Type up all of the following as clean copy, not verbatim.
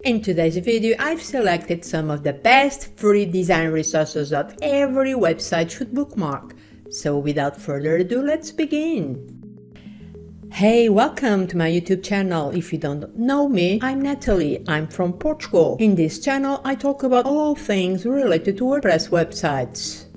In today's video, I've selected some of the best free design resources that every website should bookmark. So without further ado, let's begin. Hey, welcome to my YouTube channel. If you don't know me, I'm Natalie. I'm from Portugal. In this channel, I talk about all things related to WordPress websites.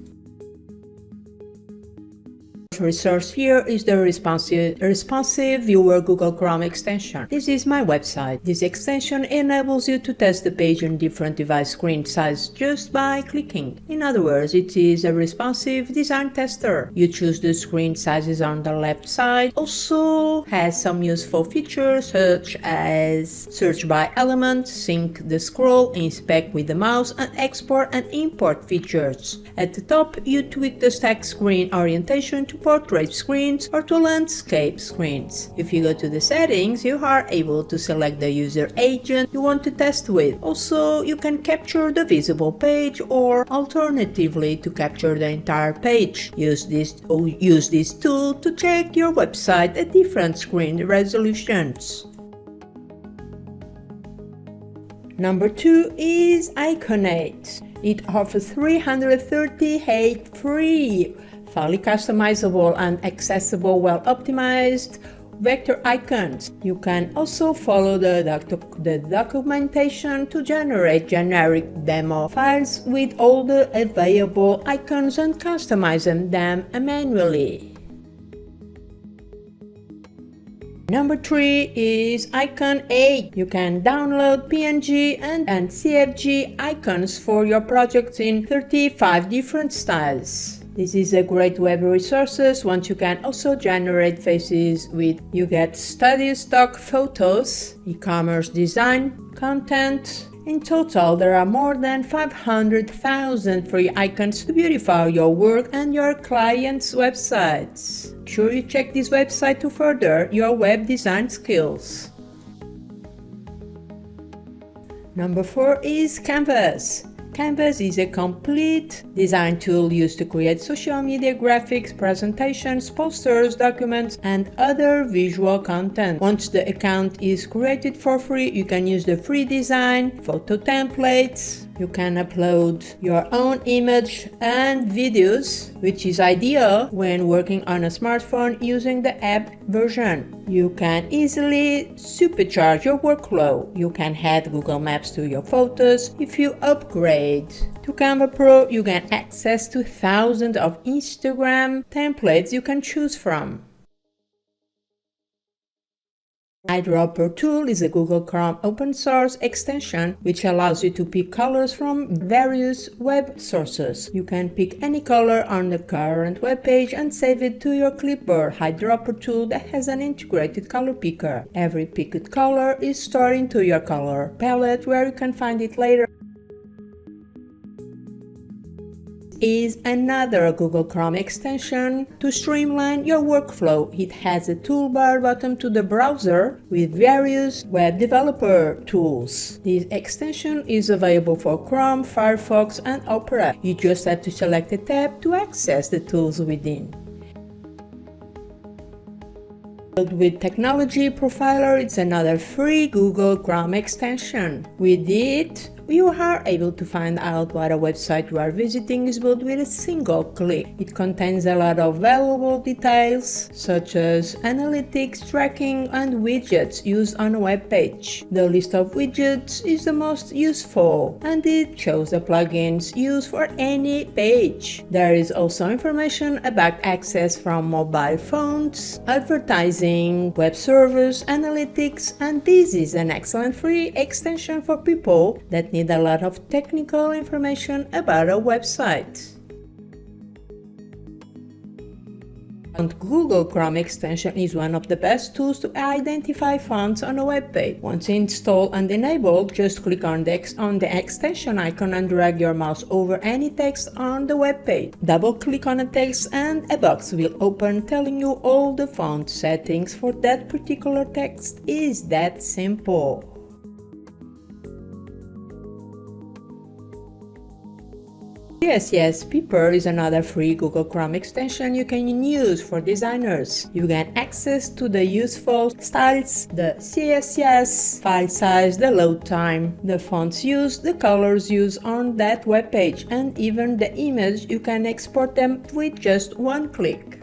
Resource here is the responsive viewer Google Chrome extension. This is my website. This extension enables you to test the page on different device screen sizes just by clicking. In other words, it is a responsive design tester. You choose the screen sizes on the left side. Also has some useful features such as search by element, sync the scroll, inspect with the mouse, and export and import features. At the top, you tweak the stack screen orientation to portrait screens or to landscape screens. If you go to the settings, you are able to select the user agent you want to test with. Also, you can capture the visible page or alternatively to capture the entire page. Use this tool to check your website at different screen resolutions. Number 2 is Iconate. It offers 338 free, fully customizable and accessible, well-optimized vector icons. You can also follow the documentation to generate generic demo files with all the available icons and customize them manually. Number 3 is Iconate. You can download PNG and CFG icons for your projects in 35 different styles. This is a great web resource. Once you can also generate faces you get study stock photos, e-commerce design, content. In total, there are more than 500,000 free icons to beautify your work and your clients' websites. Make sure you check this website to further your web design skills. Number 4 is Canvas. Canvas is a complete design tool used to create social media graphics, presentations, posters, documents, and other visual content. Once the account is created for free, you can use the free design, photo templates. You can upload your own image and videos, which is ideal when working on a smartphone using the app version. You can easily supercharge your workflow. You can add Google Maps to your photos. If you upgrade to Canva Pro, you get access to thousands of Instagram templates you can choose from. Eyedropper tool is a Google Chrome open source extension which allows you to pick colors from various web sources. You can pick any color on the current web page and save it to your clipboard. Eyedropper tool that has an integrated color picker. Every picked color is stored into your color palette where you can find it later. Is another Google Chrome extension to streamline your workflow. It has a toolbar button to the browser with various web developer tools. This extension is available for Chrome, Firefox, and Opera. You just have to select a tab to access the tools within. With Technology Profiler, it's another free Google Chrome extension. With it, you are able to find out what a website you are visiting is built with a single click. It contains a lot of valuable details such as analytics, tracking, and widgets used on a web page. The list of widgets is the most useful and it shows the plugins used for any page. There is also information about access from mobile phones, advertising, web servers, analytics, and this is an excellent free extension for people that need a lot of technical information about a website. And Google Chrome extension is one of the best tools to identify fonts on a web page. Once installed and enabled, just click on the extension icon and drag your mouse over any text on the web page. Double click on a text and a box will open telling you all the font settings for that particular text. Is that simple? CSS Pepper is another free Google Chrome extension you can use for designers. You get access to the useful styles, the CSS, file size, the load time, the fonts used, the colors used on that web page, and even the image. You can export them with just one click.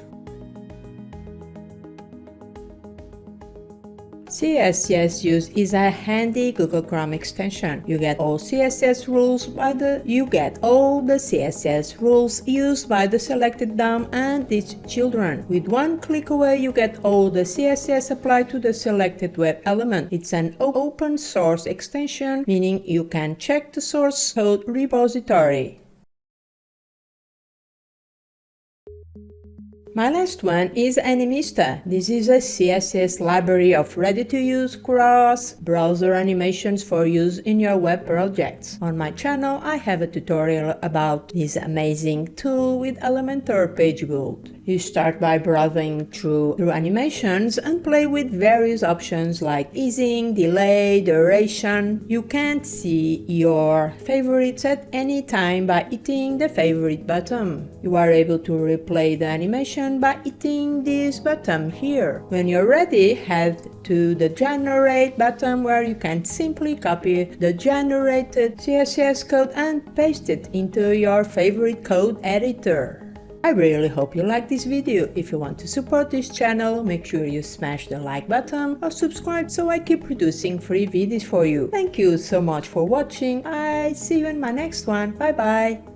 CSS Use is a handy Google Chrome extension. You get all the CSS rules used by the selected DOM and its children. With one click away, you get all the CSS applied to the selected web element. It's an open source extension, meaning you can check the source code repository. My last one is Animista. This is a CSS library of ready-to-use cross-browser animations for use in your web projects. On my channel, I have a tutorial about this amazing tool with Elementor page build. You start by browsing through animations and play with various options like easing, delay, duration. You can see your favorites at any time by hitting the favorite button. You are able to replay the animation by hitting this button here. When you're ready, head to the Generate button where you can simply copy the generated CSS code and paste it into your favorite code editor. I really hope you like this video. If you want to support this channel, make sure you smash the like button or subscribe so I keep producing free videos for you. Thank you so much for watching. I see you in my next one. Bye bye.